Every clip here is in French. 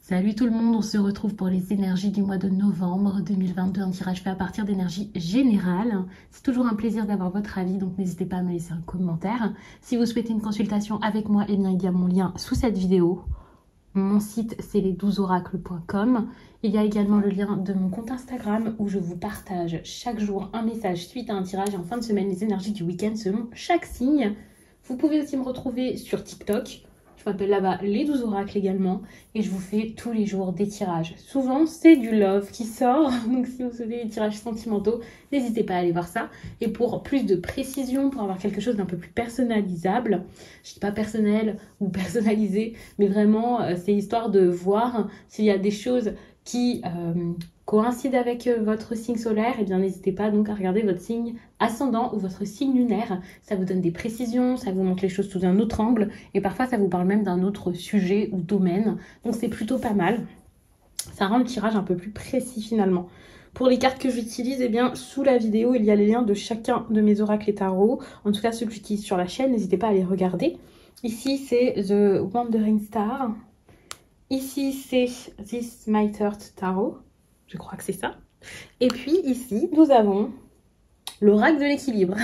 Salut tout le monde, on se retrouve pour les énergies du mois de novembre 2022, un tirage fait à partir d'énergie générale. C'est toujours un plaisir d'avoir votre avis, donc n'hésitez pas à me laisser un commentaire. Si vous souhaitez une consultation avec moi, eh bien il y a mon lien sous cette vidéo. Mon site c'est les12oracles.com. Il y a également le lien de mon compte Instagram où je vous partage chaque jour un message suite à un tirage et en fin de semaine les énergies du week-end selon chaque signe. Vous pouvez aussi me retrouver sur TikTok. Je m'appelle là-bas les 12 oracles également et je vous fais tous les jours des tirages. Souvent, c'est du love qui sort, donc si vous souhaitez des tirages sentimentaux, n'hésitez pas à aller voir ça. Et pour plus de précision, pour avoir quelque chose d'un peu plus personnalisable, je dis pas personnel ou personnalisé, mais vraiment, c'est histoire de voir s'il y a des choses qui coïncident avec votre signe solaire, et bien n'hésitez pas donc à regarder votre signe ascendant ou votre signe lunaire. Ça vous donne des précisions, ça vous montre les choses sous un autre angle et parfois ça vous parle même d'un autre sujet ou domaine. Donc c'est plutôt pas mal. Ça rend le tirage un peu plus précis finalement. Pour les cartes que j'utilise, eh bien sous la vidéo, il y a les liens de chacun de mes oracles et tarots. En tout cas ceux que j'utilise sur la chaîne, n'hésitez pas à les regarder. Ici c'est The Wandering Star. Ici c'est This My Third Tarot. Je crois que c'est ça. Et puis ici, nous avons l'oracle de l'équilibre.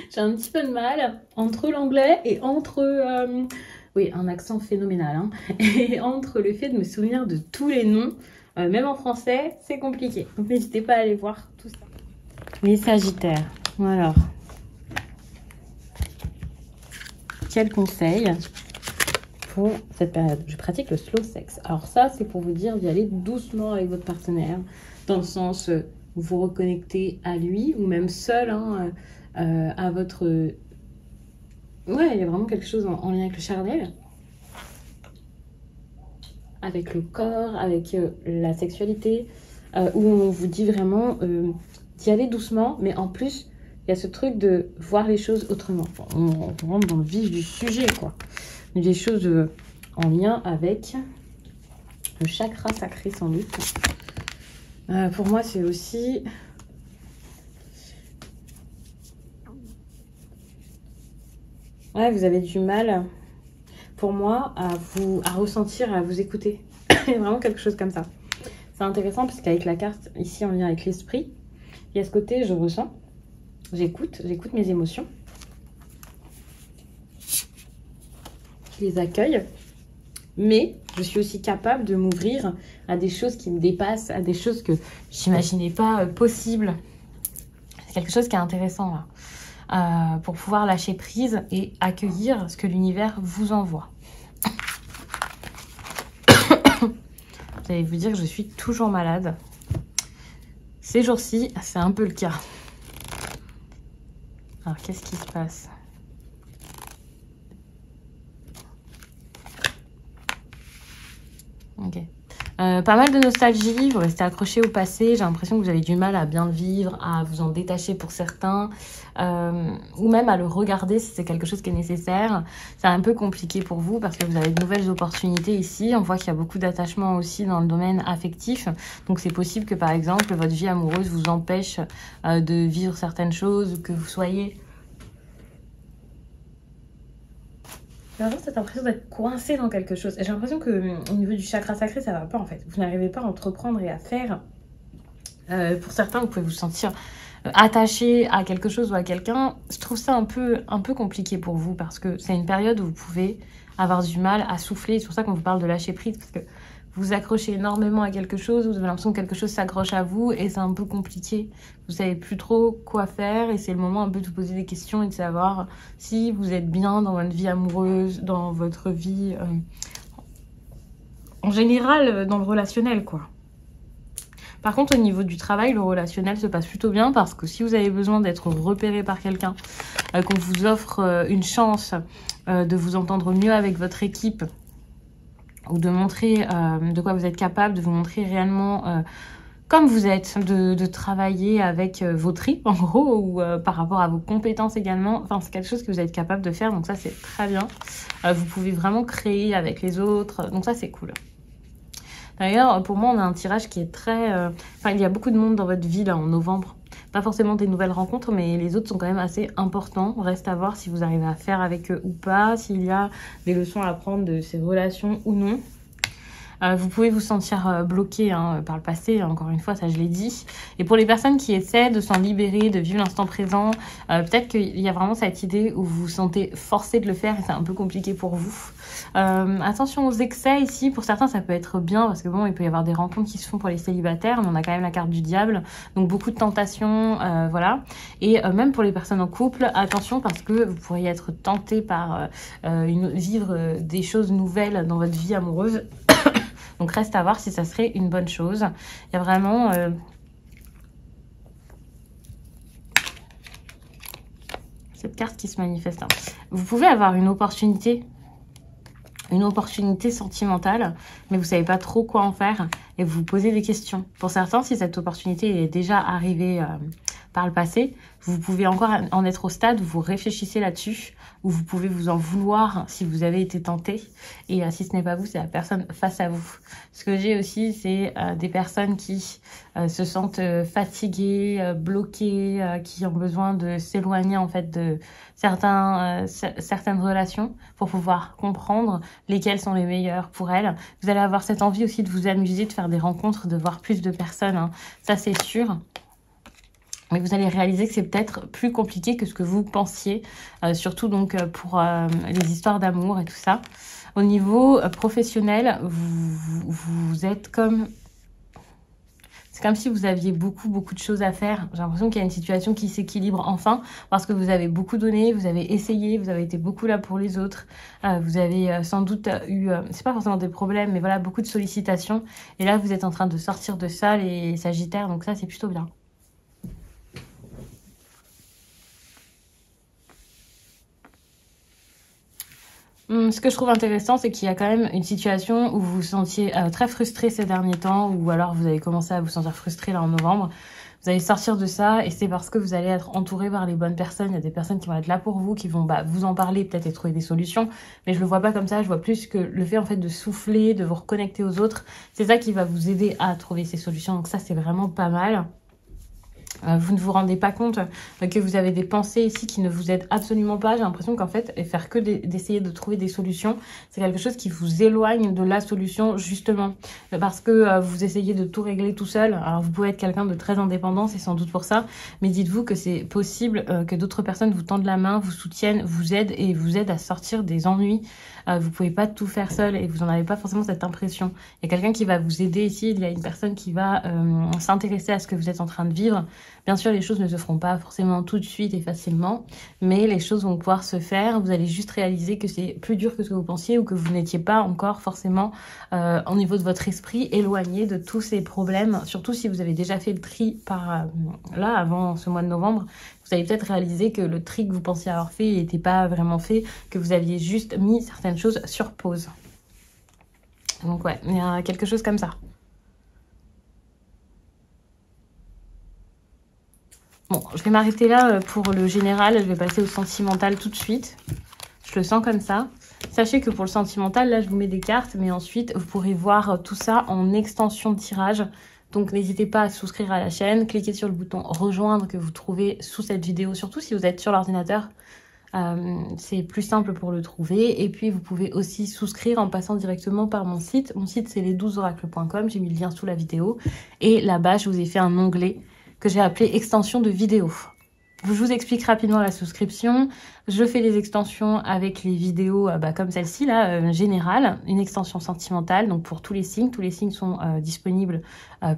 J'ai un petit peu de mal entre l'anglais et entre... oui, un accent phénoménal. Hein, et entre le fait de me souvenir de tous les noms, même en français, c'est compliqué. Donc n'hésitez pas à aller voir tout ça. Les Sagittaires. Alors, quel conseil pour cette période? Je pratique le slow sex. Alors ça, c'est pour vous dire d'y aller doucement avec votre partenaire, dans le sens où vous reconnectez à lui, ou même seul, hein, à votre... Ouais, il y a vraiment quelque chose en lien avec le charnel, avec le corps, avec la sexualité, où on vous dit vraiment d'y aller doucement, mais en plus, il y a ce truc de voir les choses autrement. On rentre dans le vif du sujet, quoi. Des choses en lien avec le chakra sacré sans doute. Pour moi, c'est aussi... Ouais, vous avez du mal, pour moi, à ressentir, à vous écouter. Il y a vraiment quelque chose comme ça. C'est intéressant parce qu'avec la carte, ici, en lien avec l'esprit, il y a ce côté, je ressens, j'écoute mes émotions. Je les accueille, mais je suis aussi capable de m'ouvrir à des choses qui me dépassent, à des choses que j'imaginais pas possibles. C'est quelque chose qui est intéressant là, pour pouvoir lâcher prise et accueillir ce que l'univers vous envoie. Vous allez vous dire que je suis toujours malade. Ces jours-ci, c'est un peu le cas. Alors, qu'est-ce qui se passe ? Ok. Pas mal de nostalgie, vous restez accroché au passé, j'ai l'impression que vous avez du mal à bien le vivre, à vous en détacher pour certains, ou même à le regarder si c'est quelque chose qui est nécessaire. C'est un peu compliqué pour vous parce que vous avez de nouvelles opportunités ici. On voit qu'il y a beaucoup d'attachement aussi dans le domaine affectif, donc c'est possible que par exemple votre vie amoureuse vous empêche de vivre certaines choses, ou que vous soyez... J'ai vraiment cette impression d'être coincé dans quelque chose. J'ai l'impression qu'au niveau du chakra sacré, ça va pas en fait. Vous n'arrivez pas à entreprendre et à faire. Pour certains, vous pouvez vous sentir attaché à quelque chose ou à quelqu'un. Je trouve ça un peu compliqué pour vous parce que c'est une période où vous pouvez avoir du mal à souffler. C'est pour ça qu'on vous parle de lâcher prise parce que vous accrochez énormément à quelque chose, vous avez l'impression que quelque chose s'accroche à vous et c'est un peu compliqué. Vous savez plus trop quoi faire et c'est le moment un peu de vous poser des questions et de savoir si vous êtes bien dans votre vie amoureuse, dans votre vie en général, dans le relationnel, quoi. Par contre, au niveau du travail, le relationnel se passe plutôt bien parce que si vous avez besoin d'être repéré par quelqu'un, qu'on vous offre une chance de vous entendre mieux avec votre équipe, ou de montrer de quoi vous êtes capable, de vous montrer réellement comme vous êtes, de travailler avec vos tripes en gros, ou par rapport à vos compétences également. Enfin, c'est quelque chose que vous êtes capable de faire, donc ça c'est très bien. Vous pouvez vraiment créer avec les autres, donc ça c'est cool. D'ailleurs, pour moi, on a un tirage qui est très... Enfin, il y a beaucoup de monde dans votre vie là en novembre. Pas forcément des nouvelles rencontres, mais les autres sont quand même assez importants. Reste à voir si vous arrivez à faire avec eux ou pas, s'il y a des leçons à apprendre de ces relations ou non. Vous pouvez vous sentir bloqué hein, par le passé, encore une fois, ça je l'ai dit. Et pour les personnes qui essaient de s'en libérer, de vivre l'instant présent, peut-être qu'il y a vraiment cette idée où vous vous sentez forcé de le faire et c'est un peu compliqué pour vous. Attention aux excès ici, pour certains ça peut être bien parce que bon, il peut y avoir des rencontres qui se font pour les célibataires, mais on a quand même la carte du diable, donc beaucoup de tentations, voilà. Et même pour les personnes en couple, attention parce que vous pourriez être tenté par vivre des choses nouvelles dans votre vie amoureuse. Donc reste à voir si ça serait une bonne chose. Il y a vraiment cette carte qui se manifeste. Hein. Vous pouvez avoir une opportunité sentimentale, mais vous savez pas trop quoi en faire et vous vous posez des questions. Pour certains, si cette opportunité est déjà arrivée par le passé, vous pouvez encore en être au stade où vous réfléchissez là-dessus, où vous pouvez vous en vouloir si vous avez été tenté. Et si ce n'est pas vous, c'est la personne face à vous. Ce que j'ai aussi, c'est des personnes qui se sentent fatiguées, bloquées, qui ont besoin de s'éloigner en fait de certaines relations pour pouvoir comprendre lesquelles sont les meilleures pour elles. Vous allez avoir cette envie aussi de vous amuser, de faire des rencontres, de voir plus de personnes. Hein. Ça, c'est sûr. Mais vous allez réaliser que c'est peut-être plus compliqué que ce que vous pensiez, surtout donc pour les histoires d'amour et tout ça. Au niveau professionnel, vous êtes comme... C'est comme si vous aviez beaucoup de choses à faire. J'ai l'impression qu'il y a une situation qui s'équilibre enfin parce que vous avez beaucoup donné, vous avez essayé, vous avez été beaucoup là pour les autres. Vous avez sans doute eu, c'est pas forcément des problèmes, mais voilà, beaucoup de sollicitations. Et là, vous êtes en train de sortir de ça, les Sagittaires, donc ça, c'est plutôt bien. Ce que je trouve intéressant, c'est qu'il y a quand même une situation où vous vous sentiez très frustré ces derniers temps, ou alors vous avez commencé à vous sentir frustré là en novembre. Vous allez sortir de ça et c'est parce que vous allez être entouré par les bonnes personnes. Il y a des personnes qui vont être là pour vous, qui vont vous en parler peut-être et trouver des solutions. Mais je le vois pas comme ça, je vois plus que le fait en fait de souffler, de vous reconnecter aux autres. C'est ça qui va vous aider à trouver ces solutions. Donc ça, c'est vraiment pas mal. Vous ne vous rendez pas compte que vous avez des pensées ici qui ne vous aident absolument pas. J'ai l'impression qu'en fait, faire que d'essayer de trouver des solutions, c'est quelque chose qui vous éloigne de la solution, justement. Parce que vous essayez de tout régler tout seul. Alors, vous pouvez être quelqu'un de très indépendant, c'est sans doute pour ça. Mais dites-vous que c'est possible que d'autres personnes vous tendent la main, vous soutiennent, vous aident et vous aident à sortir des ennuis. Vous pouvez pas tout faire seul et vous n'en avez pas forcément cette impression. Il y a quelqu'un qui va vous aider ici. Il y a une personne qui va s'intéresser à ce que vous êtes en train de vivre. Bien sûr, les choses ne se feront pas forcément tout de suite et facilement, mais les choses vont pouvoir se faire. Vous allez juste réaliser que c'est plus dur que ce que vous pensiez ou que vous n'étiez pas encore forcément au niveau de votre esprit éloigné de tous ces problèmes. Surtout si vous avez déjà fait le tri par là avant ce mois de novembre, vous allez peut-être réaliser que le tri que vous pensiez avoir fait n'était pas vraiment fait, que vous aviez juste mis certaines choses sur pause. Donc ouais, il y a quelque chose comme ça. Bon, je vais m'arrêter là pour le général. Je vais passer au sentimental tout de suite. Je le sens comme ça. Sachez que pour le sentimental, là, je vous mets des cartes. Mais ensuite, vous pourrez voir tout ça en extension de tirage. Donc, n'hésitez pas à souscrire à la chaîne. Cliquez sur le bouton rejoindre que vous trouvez sous cette vidéo. Surtout si vous êtes sur l'ordinateur. C'est plus simple pour le trouver. Et puis, vous pouvez aussi souscrire en passant directement par mon site. Mon site, c'est les12oracles.com. J'ai mis le lien sous la vidéo. Et là-bas, je vous ai fait un onglet que j'ai appelé extension de vidéo. Je vous explique rapidement la souscription. Je fais des extensions avec les vidéos comme celle-ci, là, générale, une extension sentimentale, donc pour tous les signes. Tous les signes sont disponibles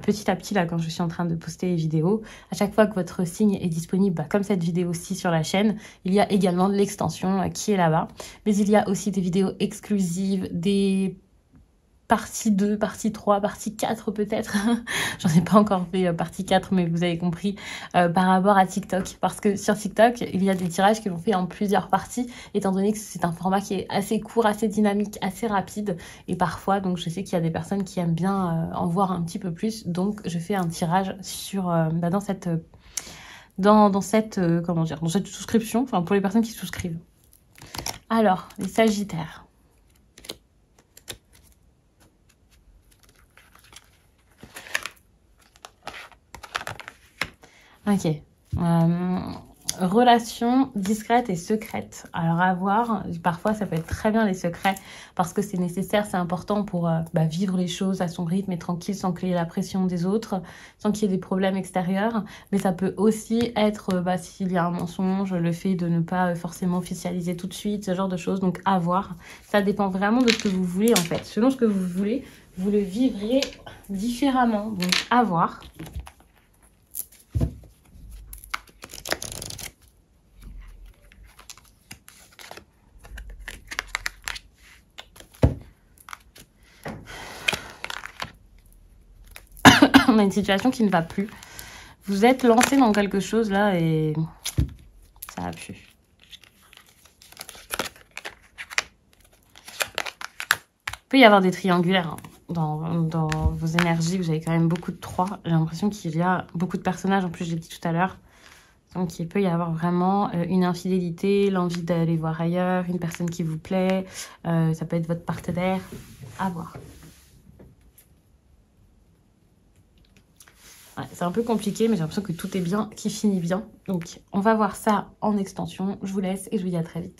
petit à petit, là, quand je suis en train de poster les vidéos. À chaque fois que votre signe est disponible, comme cette vidéo-ci sur la chaîne, il y a également de l'extension qui est là-bas. Mais il y a aussi des vidéos exclusives, des partie 2, partie 3, partie 4 peut-être. J'en ai pas encore fait partie 4, mais vous avez compris, par rapport à TikTok. Parce que sur TikTok, il y a des tirages qui l'ont fait en plusieurs parties, étant donné que c'est un format qui est assez court, assez dynamique, assez rapide. Et parfois, donc je sais qu'il y a des personnes qui aiment bien en voir un petit peu plus. Donc je fais un tirage sur dans cette comment dire, dans cette souscription, enfin pour les personnes qui souscrivent. Alors, les Sagittaires. Ok. Relation discrète et secrète. Alors à voir, parfois ça peut être très bien les secrets parce que c'est nécessaire, c'est important pour vivre les choses à son rythme et tranquille sans qu'il y ait la pression des autres, sans qu'il y ait des problèmes extérieurs. Mais ça peut aussi être, s'il y a un mensonge, le fait de ne pas forcément officialiser tout de suite, ce genre de choses. Donc à voir, ça dépend vraiment de ce que vous voulez en fait. Selon ce que vous voulez, vous le vivrez différemment. Donc à voir. On a une situation qui ne va plus. Vous êtes lancé dans quelque chose là et ça va plus. Il peut y avoir des triangulaires hein. Dans vos énergies. Vous avez quand même beaucoup de 3. J'ai l'impression qu'il y a beaucoup de personnages. En plus, je l'ai dit tout à l'heure. Donc, il peut y avoir vraiment une infidélité, l'envie d'aller voir ailleurs, une personne qui vous plaît. Ça peut être votre partenaire. À voir. Ouais, c'est un peu compliqué, mais j'ai l'impression que tout est bien, qui finit bien. Donc, on va voir ça en extension. Je vous laisse et je vous dis à très vite.